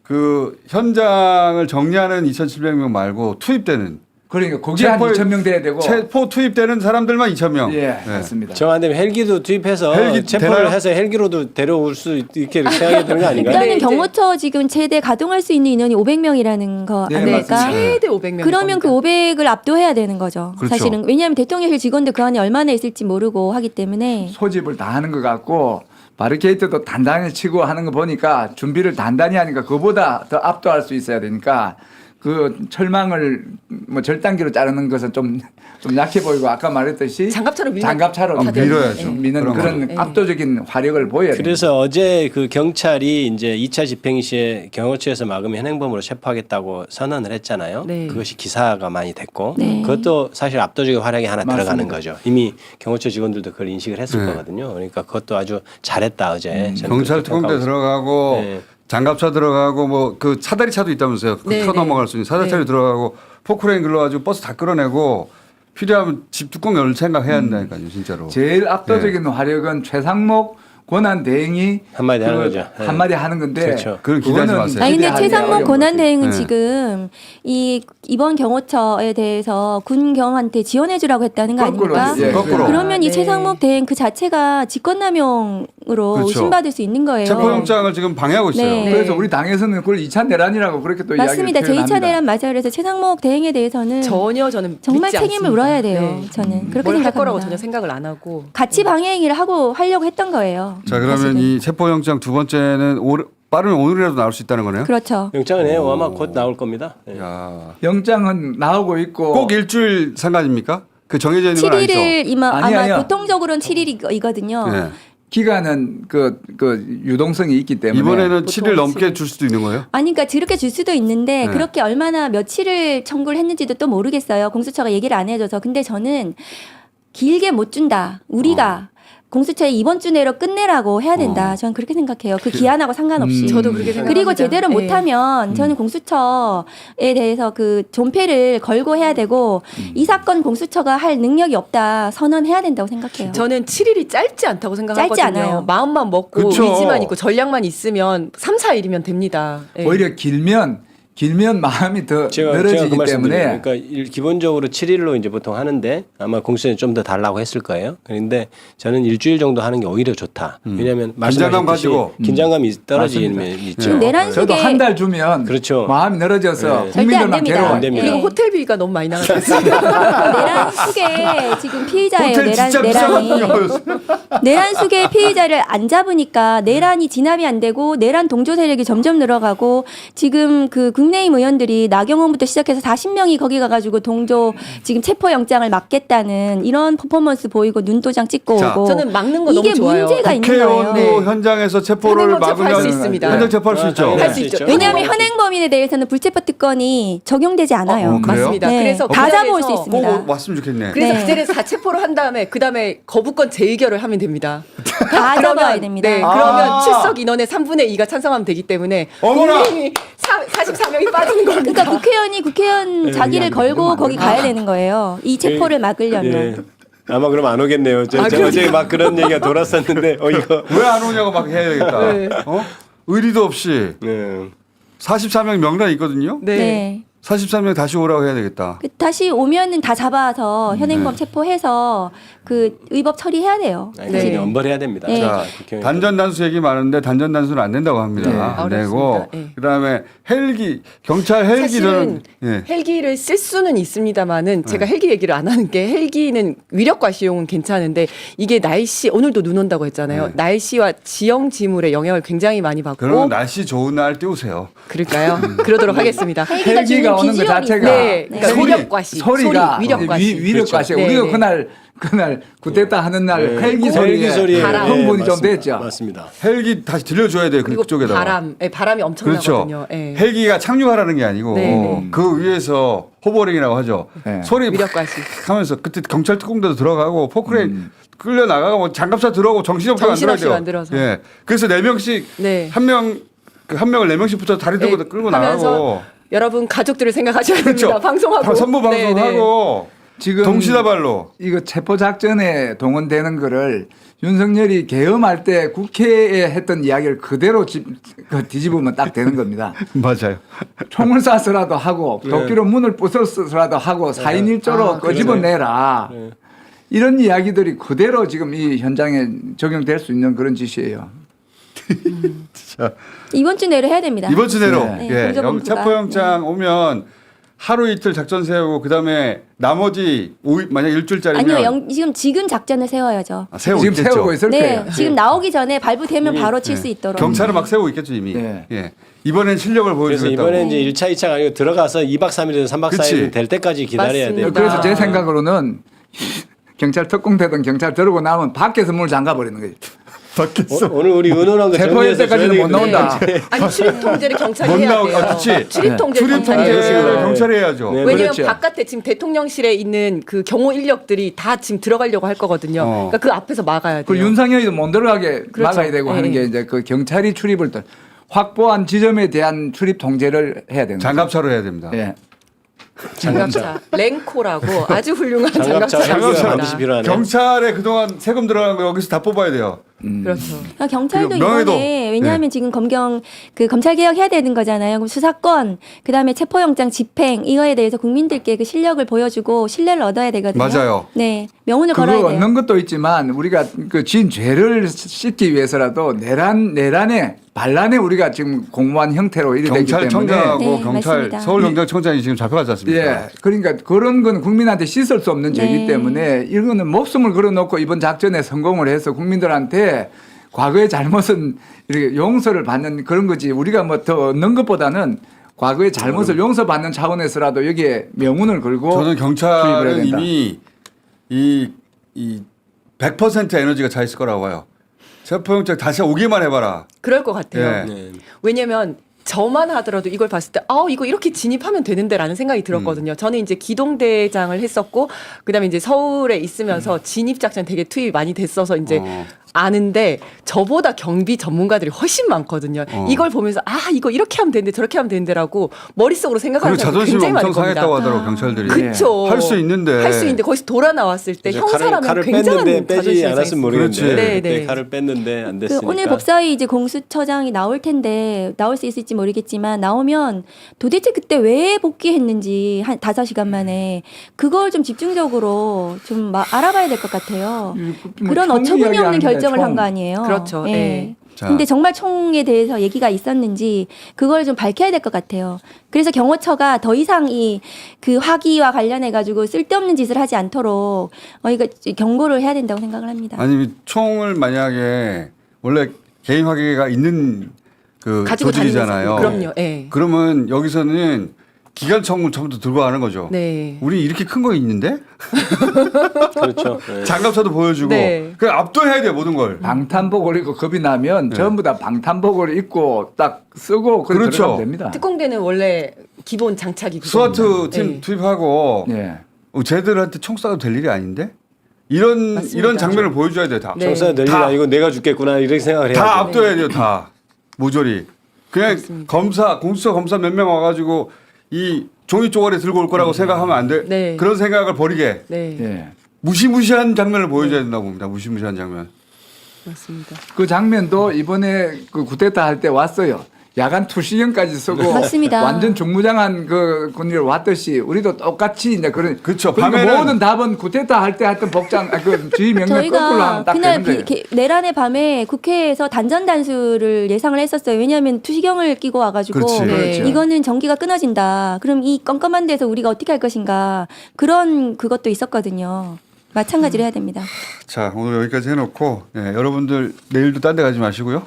S1: 그 현장을 정리하는 2,700명 말고 투입되는
S5: 그러니까 거기에 한 2,000명 돼야 되고
S1: 체포 투입되는 사람들만 2,000명.
S5: 예, 맞습니다.
S4: 정안되면 헬기도 투입해서
S1: 헬기
S4: 체포를
S1: 되나요?
S4: 해서 헬기로도 데려올 수 있게 생각이 되는 거 아닌가요?
S2: 일단은
S3: 네, 이제-
S2: 경호처 지금 최대 가동할 수 있는 인원이 500명이라는 거
S5: 네,
S2: 아닙니까?
S5: 맞습니다.
S3: 최대 500명.
S2: 그러면 그 500을 압도해야 되는 거죠.
S1: 그렇죠.
S2: 사실은 왜냐하면 대통령실 직원들 그 안에 얼마나 있을지 모르고 하기 때문에
S5: 소집을 다 하는 것 같고 바리케이트도 단단히 치고 하는 거 보니까 준비를 단단히 하니까 그보다 더 압도할 수 있어야 되니까 그 철망을 뭐 절단기로 자르는 것은 좀 약해 보이고 아까 말했듯이
S3: 장갑차로 밀면
S5: 장갑차로
S1: 다들 밀어야죠.
S5: 미는
S1: 그런
S5: 그런
S3: 거죠.
S5: 압도적인 화력을 보여야 돼요.
S4: 그래서 어제 그 경찰이 이제 2차 집행 시에 경호처에서 막으면 현행범으로 체포하겠다고 선언을 했잖아요.
S3: 네.
S4: 그것이 기사가 많이 됐고
S2: 네.
S4: 그것도 사실 압도적인 활약이 하나
S5: 맞습니다.
S4: 들어가는 거죠. 이미 경호처 직원들도 그걸 인식을 했을
S1: 네.
S4: 거거든요. 그러니까 그것도 아주 잘했다 어제. 저는
S1: 경찰
S4: 그렇게
S1: 특공대
S4: 평가하고
S1: 들어가고
S4: 네.
S1: 장갑차 들어가고 뭐 그 차다리 차도 있다면서요. 그
S3: 네,
S1: 켜
S3: 네.
S1: 넘어갈 수 있는 사다리차도
S3: 네.
S1: 들어가고 포크레인 글러가지고 버스 다 끌어내고 필요하면 집 뚜껑 열 생각해야 한다니까요, 진짜로.
S5: 제일 압도적인 화력은 최상목 권한 대행이
S4: 한마디 하는 거죠. 네.
S5: 한마디 하는 건데
S4: 그렇죠.
S1: 그건 기대하지
S5: 그거는
S1: 마세요.
S2: 아니 근데
S5: 기대하기
S2: 최상목
S5: 어려운
S2: 권한
S5: 거지.
S2: 대행은
S1: 네.
S2: 지금 이번 경호처에 대해서 군경한테 지원해주라고 했다는 거
S5: 거꾸로,
S2: 아닙니까?
S5: 예,
S1: 거꾸로.
S2: 그러면 이
S3: 네.
S2: 최상목 대행 그 자체가 직권남용으로
S1: 그렇죠.
S2: 의심받을 수 있는 거예요.
S1: 체포영장을 지금 방해하고 있어요.
S2: 네.
S5: 그래서 우리 당에서는 그걸 2차 내란이라고 그렇게 또
S2: 맞습니다.
S5: 이야기를
S2: 제2차
S5: 표현합니다.
S2: 내란 맞아요. 그래서 최상목 대행에 대해서는
S3: 전혀 저는
S2: 정말
S3: 믿지
S2: 책임을
S3: 않습니다.
S2: 물어야 돼요.
S3: 네.
S2: 저는 그렇게
S3: 뭘 할
S2: 생각합니다.
S3: 거라고 전혀 생각을 안 하고
S2: 같이 방해 행위를 하려고 했던 거예요.
S1: 자, 그러면
S2: 사실은.
S1: 이 체포영장 두 번째는 빠르면 오늘이라도 나올 수 있다는 거네요.
S2: 그렇죠.
S4: 영장은 아마 곧 나올 겁니다. 네.
S1: 야.
S5: 영장은 나오고 있고
S1: 꼭 일주일 상관입니까? 그 정해져 있는 건 아니죠.
S2: 7일을
S5: 아니에요.
S2: 아마 보통적으로는 7일이거든요.
S1: 네.
S5: 기간은 그 유동성이 있기 때문에
S1: 이번에는
S3: 보통
S1: 7일 넘게
S3: 칠일.
S1: 줄 수도 있는 거예요?
S2: 아니, 그러니까 그렇게 줄 수도 있는데
S1: 네.
S2: 그렇게 얼마나 며칠을 청구를 했는지도 또 모르겠어요. 공수처가 얘기를 안 해줘서. 근데 저는 길게 못 준다. 우리가 공수처에 이번 주 내로 끝내라고 해야 된다. 저는 그렇게 생각해요. 그 기한하고 상관없이.
S3: 저도 그렇게 생각합니다.
S2: 그리고 제대로
S3: 네.
S2: 못하면 저는 공수처에 대해서 그 존폐를 걸고 해야 되고 이 사건 공수처가 할 능력이 없다 선언해야 된다고 생각해요.
S3: 저는 7일이 짧지 않다고 생각하거든요.
S2: 짧지 않아요.
S3: 마음만 먹고
S1: 그쵸.
S3: 의지만 있고 전략만 있으면 3, 4일이면 됩니다. 예.
S5: 오히려 길면 마음이 더
S4: 제가
S5: 늘어지기
S4: 그 말씀드려요.
S5: 때문에
S4: 그러니까 기본적으로 7일로 이제 보통 하는데 아마 공수처는 좀 더 달라고 했을 거예요. 그런데 저는 일주일 정도 하는 게 오히려 좋다. 왜냐하면
S1: 긴장감
S4: 말씀하셨듯이
S1: 가지고.
S4: 긴장감이 떨어지면
S5: 맞습니다.
S4: 있죠.
S2: 지금 내란
S5: 저도
S2: 속에
S5: 한 달 주면
S4: 그렇죠.
S5: 마음이 늘어져서
S4: 네.
S2: 절대 안
S5: 국민들만
S2: 됩니다.
S5: 괴로워.
S4: 안 됩니다.
S3: 그리고
S2: 네.
S3: 호텔비가 너무 많이 나가겠습니다.
S2: 내란 속에 지금 피의자예요.
S1: 호텔 진짜
S2: 내란이.
S1: 비싸거든요.
S2: 내란 속에 피의자를 안 잡으니까 내란이 진압이 안 되고 내란 동조 세력이 점점 늘어가고 지금 그 국내임 의원들이 나경원부터 시작해서 40명이 거기 가가지고 동조 지금 체포영장을 막겠다는 이런 퍼포먼스 보이고 눈도장 찍고
S1: 자,
S2: 오고
S3: 저는 막는 거
S2: 이게
S3: 너무 좋아요.
S2: 문제가 있는
S1: 국회의원도
S2: 거예요.
S1: 현장에서 체포를
S3: 현행범 체포할
S1: 막으면
S3: 수 있습니다.
S1: 현장 체포할 수
S4: 아,
S1: 있죠.
S4: 당연히
S3: 할 수 있죠.
S2: 왜냐하면 현행범인에 대해서는 불체포 특권이 적용되지 않아요.
S1: 그래요?
S3: 맞습니다.
S2: 네.
S3: 그래서
S2: 다
S3: 그
S2: 잡아올 수
S3: 자리에서
S2: 있습니다.
S1: 꼭 왔으면 좋겠네.
S3: 그래서
S2: 네.
S3: 그 자리에서 다 체포를 한 다음에 그 다음에 거부권 재의결을 하면 됩니다.
S2: 다 잡아야 됩니다.
S3: 네, 그러면 출석 인원의 3분의 2가 찬성하면 되기 때문에
S1: 어머나!
S3: 국민이 44명이 빠지는 겁니다.
S2: 그러니까 국회의원 자기를
S5: 이야기
S2: 걸고
S5: 너무
S2: 거기
S5: 안
S2: 가야 되는 거예요. 이 체포를 막으려면.
S4: 예. 아마 그럼 안 오겠네요. 제가 어제 막 그런 얘기가 돌았었는데 이거
S1: 왜 안 오냐고 막 해야겠다.
S3: 네.
S1: 어? 의리도 없이
S4: 네.
S1: 44명 명단이 있거든요.
S3: 네.
S2: 네.
S1: 43명 다시 오라고 해야 되겠다.
S2: 다시 오면은 다 잡아서 현행범 체포해서 그 의법 처리해야 돼요.
S4: 아니,
S3: 네.
S4: 네. 엄벌해야 됩니다.
S2: 네.
S1: 자,
S4: 국회의원.
S1: 단전 단수 얘기 많은데 단전 단수는 안 된다고 합니다.
S5: 네,
S1: 안 되고
S3: 어렵습니다. 네.
S1: 그다음에 헬기 경찰 헬기는
S3: 사실은 헬기를 쓸 수는 있습니다만은 제가 헬기 얘기를 안 하는 게 헬기는 위력과 시용은 괜찮은데 이게 날씨 오늘도 눈 온다고 했잖아요.
S1: 네.
S3: 날씨와 지형 지물의 영향을 굉장히 많이 받고
S1: 그러면 날씨 좋은 날 띄우세요.
S3: 그럴까요? 그러도록 하겠습니다.
S2: 헬기가
S5: 헬기가 소리가 오는 것
S2: 비주얼이
S5: 자체가
S3: 네, 그러니까
S1: 소리,
S3: 위력과시,
S5: 소리가
S3: 위력과시.
S5: 위력과시.
S3: 그렇죠.
S5: 우리가
S3: 네,
S5: 그날 구태타 하는 날
S4: 네.
S5: 헬기
S4: 헬기
S5: 소리에
S4: 소리에
S5: 흥분이 좀
S4: 맞습니다.
S5: 됐죠.
S4: 맞습니다.
S1: 헬기 다시 들려줘야 돼요.
S3: 그리고
S1: 그쪽에다가.
S3: 바람이 엄청나거든요.
S1: 그렇죠.
S3: 예.
S1: 헬기가 착륙하라는 게 아니고
S3: 네, 네.
S1: 그 위에서 호버링이라고 하죠.
S5: 네.
S1: 소리
S3: 위력과시.
S1: 하면서 그때 경찰 특공대도 들어가고 포크레인 끌려 나가고 뭐 장갑차 들어가고 정신없이
S3: 정신없이
S1: 만들어야 돼요.
S3: 만들어서.
S1: 예. 그래서 4명씩
S3: 네.
S1: 한 명을 4명씩 붙여 다리 들고
S3: 네,
S1: 끌고
S3: 하면서
S1: 나가고
S3: 여러분 가족들을 생각하셔야
S1: 그렇죠.
S3: 됩니다. 방송하고
S1: 선부
S3: 네, 네.
S1: 방송하고
S5: 지금
S1: 동시다발로
S5: 이거 체포 작전에 동원되는 거를 윤석열이 계엄할 때 국회에 했던 이야기를 그대로 뒤집으면 딱 되는 겁니다.
S1: 맞아요.
S5: 총을 쏴서라도 하고 도끼로 문을 부숴서라도 하고 4인 1조로 끄집어내라.
S4: 네.
S5: 이런 이야기들이 그대로 지금 이 현장에 적용될 수 있는 그런 짓이에요.
S2: 이번 주 내로 해야 됩니다.
S1: 이번 주 내로
S2: 네,
S1: 예.
S2: 공조본부가.
S1: 체포영장 오면 하루 이틀 작전 세우고 그다음에 나머지 만약 일주일짜리면
S2: 아니요, 지금 작전을 세워야죠.
S1: 세우고
S5: 지금
S1: 있겠죠.
S5: 세우고 있을
S2: 네,
S5: 거예요.
S2: 지금 나오기 전에 발부되면 바로 칠
S1: 네.
S2: 수 있도록.
S1: 경찰은 막 세우고 있겠죠 이미.
S5: 네.
S1: 예. 이번엔 실력을
S4: 그래서
S1: 보여주겠다고.
S4: 이번에 이제 1차, 2차가 아니고 들어가서 2박 3일이든 3박
S1: 그치.
S4: 4일은 될 때까지 기다려야
S3: 맞습니다.
S4: 돼요.
S5: 그래서 제 생각으로는 경찰 특공대든 경찰 들고 나오면 밖에서 문을 잠가 버리는 거예요.
S4: 오늘 우리 의논한 거
S5: 체포할
S4: 정리해서
S5: 때까지는
S4: 줘야
S5: 못 나온다.
S3: 네. 아니 출입 통제를 경찰이
S1: 못
S3: 해야
S1: 나오고,
S3: 돼요.
S1: 그치.
S3: 출입 통제
S1: 출입
S3: 경찰이
S1: 통제를
S3: 해야 돼요.
S1: 경찰이 해야죠.
S4: 네.
S3: 왜냐하면
S5: 그렇죠.
S3: 바깥에 지금 대통령실에 있는 그 경호 인력들이 다 지금 들어가려고 할 거거든요.
S1: 어.
S3: 그러니까 그 앞에서 막아야 돼요.
S5: 그 윤상현이도 못 들어가게
S3: 그렇죠.
S5: 막아야 되고 하는
S3: 네.
S5: 게 이제 그 경찰이 출입을 또 확보한 지점에 대한 출입 통제를 해야 되는 거죠.
S1: 장갑차로 해야 됩니다.
S5: 예.
S3: 장갑차 랭코라고 아주 훌륭한
S4: 장갑차
S3: 장갑차가
S4: 장갑차 반드시
S3: 있습니다.
S4: 필요하네요.
S1: 경찰에 그동안 세금 들어간 거 여기서 다 뽑아야 돼요.
S3: 그렇죠.
S2: 그러니까 경찰도
S1: 그리고 명예도.
S2: 이번에 왜냐하면 지금 검찰 개혁 해야 되는 거잖아요. 그럼 수사권, 그다음에 체포영장 집행 이거에 대해서 국민들께 그 실력을 보여주고 신뢰를 얻어야 되거든요.
S1: 맞아요.
S2: 네, 명운을
S5: 그거
S2: 걸어야 돼요.
S5: 얻는 것도 있지만 우리가 그 지은 죄를 씻기 위해서라도 내란에 반란에 우리가 지금 공무원 형태로 이래 되기 때문에
S1: 경찰청장하고
S2: 네,
S1: 경찰
S2: 맞습니다.
S1: 서울경찰청장이 지금 잡혀가지 않습니까?
S5: 예, 그러니까 그런 건 국민한테 씻을 수 없는 죄이기
S2: 네.
S5: 때문에 이거는 목숨을 걸어놓고 이번 작전에 성공을 해서 국민들한테 과거의 잘못은 이렇게 용서를 받는 그런 거지 우리가 뭐 더 얻는 것보다는 과거의 잘못을 용서받는 차원에서라도 여기에 명운을 걸고
S1: 저는
S5: 투입을 해야
S1: 경찰은
S5: 된다.
S1: 이미 이 100% 에너지가 차 있을 거라고 봐요. 체포영장 다시 오기만 해봐라.
S3: 그럴 것 같아요.
S1: 예.
S4: 네.
S3: 왜냐면 저만 하더라도 이걸 봤을 때 이거 이렇게 진입하면 되는데라는 생각이 들었거든요. 저는 이제 기동대장을 했었고 그다음에 이제 서울에 있으면서 진입 작전 되게 투입이 많이 됐어서 이제 아는데 저보다 경비 전문가들이 훨씬 많거든요. 이걸 보면서 이거 이렇게 하면 되는데 저렇게 하면 되는데라고 머릿속으로 생각하는
S1: 그리고
S3: 사람이
S1: 자존심이
S3: 굉장히 많이
S1: 엄청
S3: 겁니다.
S1: 상했다고 하더라고 경찰들이.
S3: 그쵸.
S1: 할 수 있는데.
S3: 할 수 있는데 거기서 돌아 나왔을 때
S4: 그래서
S3: 형사라면
S4: 칼을
S3: 굉장한
S4: 뺐는데 빼지
S3: 자존심이
S4: 않았으면
S3: 상했어요.
S4: 모르겠는데
S1: 그렇지.
S3: 네,
S4: 그때
S3: 네.
S4: 칼을 뺐는데 안
S2: 그
S4: 됐으니까.
S2: 오늘 법사위 이제 공수처장이 나올 텐데 나올 수 있을지 모르겠지만 나오면 도대체 그때 왜 복귀했는지 한 5시간 만에 그걸 좀 집중적으로 좀 알아봐야 될 것 같아요.
S5: 뭐
S2: 그런
S5: 총
S2: 어처구니 없는
S5: 이야기하는데
S2: 결정을
S5: 총.
S2: 한 거 아니에요.
S3: 그렇죠.
S2: 예.
S3: 네.
S1: 자.
S2: 근데 정말 총에 대해서 얘기가 있었는지 그걸 좀 밝혀야 될 것 같아요. 그래서 경호처가 더 이상 그 화기와 관련해 가지고 쓸데없는 짓을 하지 않도록 이거 경고를 해야 된다고 생각을 합니다.
S1: 아니 총을 만약에 원래 개인 화기가 있는 그
S3: 가지고
S1: 조직이잖아요.
S3: 다니면서. 그럼요. 예.
S1: 그러면 여기서는 기관총을 처음부터 들고 가는 거죠.
S3: 네.
S1: 우리 이렇게 큰 거 있는데
S4: 그렇죠. 네.
S1: 장갑차도 보여주고
S3: 네.
S1: 그 압도해야 돼 모든 걸.
S5: 방탄복을 입고 겁이 나면 전부 다 방탄복을 입고 딱 쓰고 그렇게
S1: 그렇죠.
S5: 들어가면 됩니다.
S3: 특공대는 원래 기본 장착이
S1: 스와트 팀
S3: 네.
S1: 투입하고
S5: 예.
S1: 쟤들한테 총 쏴도 될 일이 아닌데 이런
S3: 맞습니다.
S1: 장면을 보여줘야 돼 다.
S3: 네.
S4: 총사 될 일
S1: 다.
S4: 아니고 내가 죽겠구나 이렇게 생각을
S1: 다
S4: 해야죠.
S1: 압도해야 돼요 다 모조리. 그냥
S3: 맞습니다.
S1: 공수처 검사 몇 명 와가지고 이 종이 쪼가리 들고 올 거라고 생각하면 안 돼.
S3: 네.
S1: 그런 생각을 버리게
S3: 네.
S5: 예.
S1: 무시무시한 장면을 보여줘야 된다고 봅니다. 무시무시한 장면.
S3: 맞습니다.
S5: 그 장면도 이번에 그 구테타 할 때 왔어요. 야간 투시경까지 쓰고
S2: 맞습니다.
S5: 완전 중무장한 그 군인을 왔듯이 우리도 똑같이 이제
S1: 그렇죠.
S5: 그러니까
S1: 밤에는-
S5: 모든 답은 구테타 할 때 했던 복장 그 지휘 명령 거꾸로
S2: 저희가
S5: 하면 딱
S2: 그날
S5: 되는 거예요.
S2: 내란의 밤에 국회에서 단전 단수를 예상을 했었어요. 왜냐하면 투시경을 끼고 와가지고
S1: 그렇지.
S3: 네.
S2: 이거는 전기가 끊어진다. 그럼 이 껌껌한 데서 우리가 어떻게 할 것인가 그런 그것도 있었거든요. 마찬가지로 해야 됩니다.
S1: 자 오늘 여기까지 해놓고 예, 여러분들 내일도 딴 데 가지 마시고요.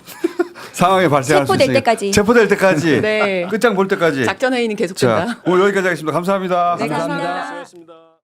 S1: 상황이 발생할 수
S2: 체포될
S1: 있으니까.
S2: 때까지.
S1: 체포될 때까지.
S3: 네.
S1: 끝장 볼 때까지.
S3: 작전 회의는 계속된다.
S1: 자, 오늘 여기까지 하겠습니다. 감사합니다.
S3: 네, 감사합니다.
S4: 수고하셨습니다.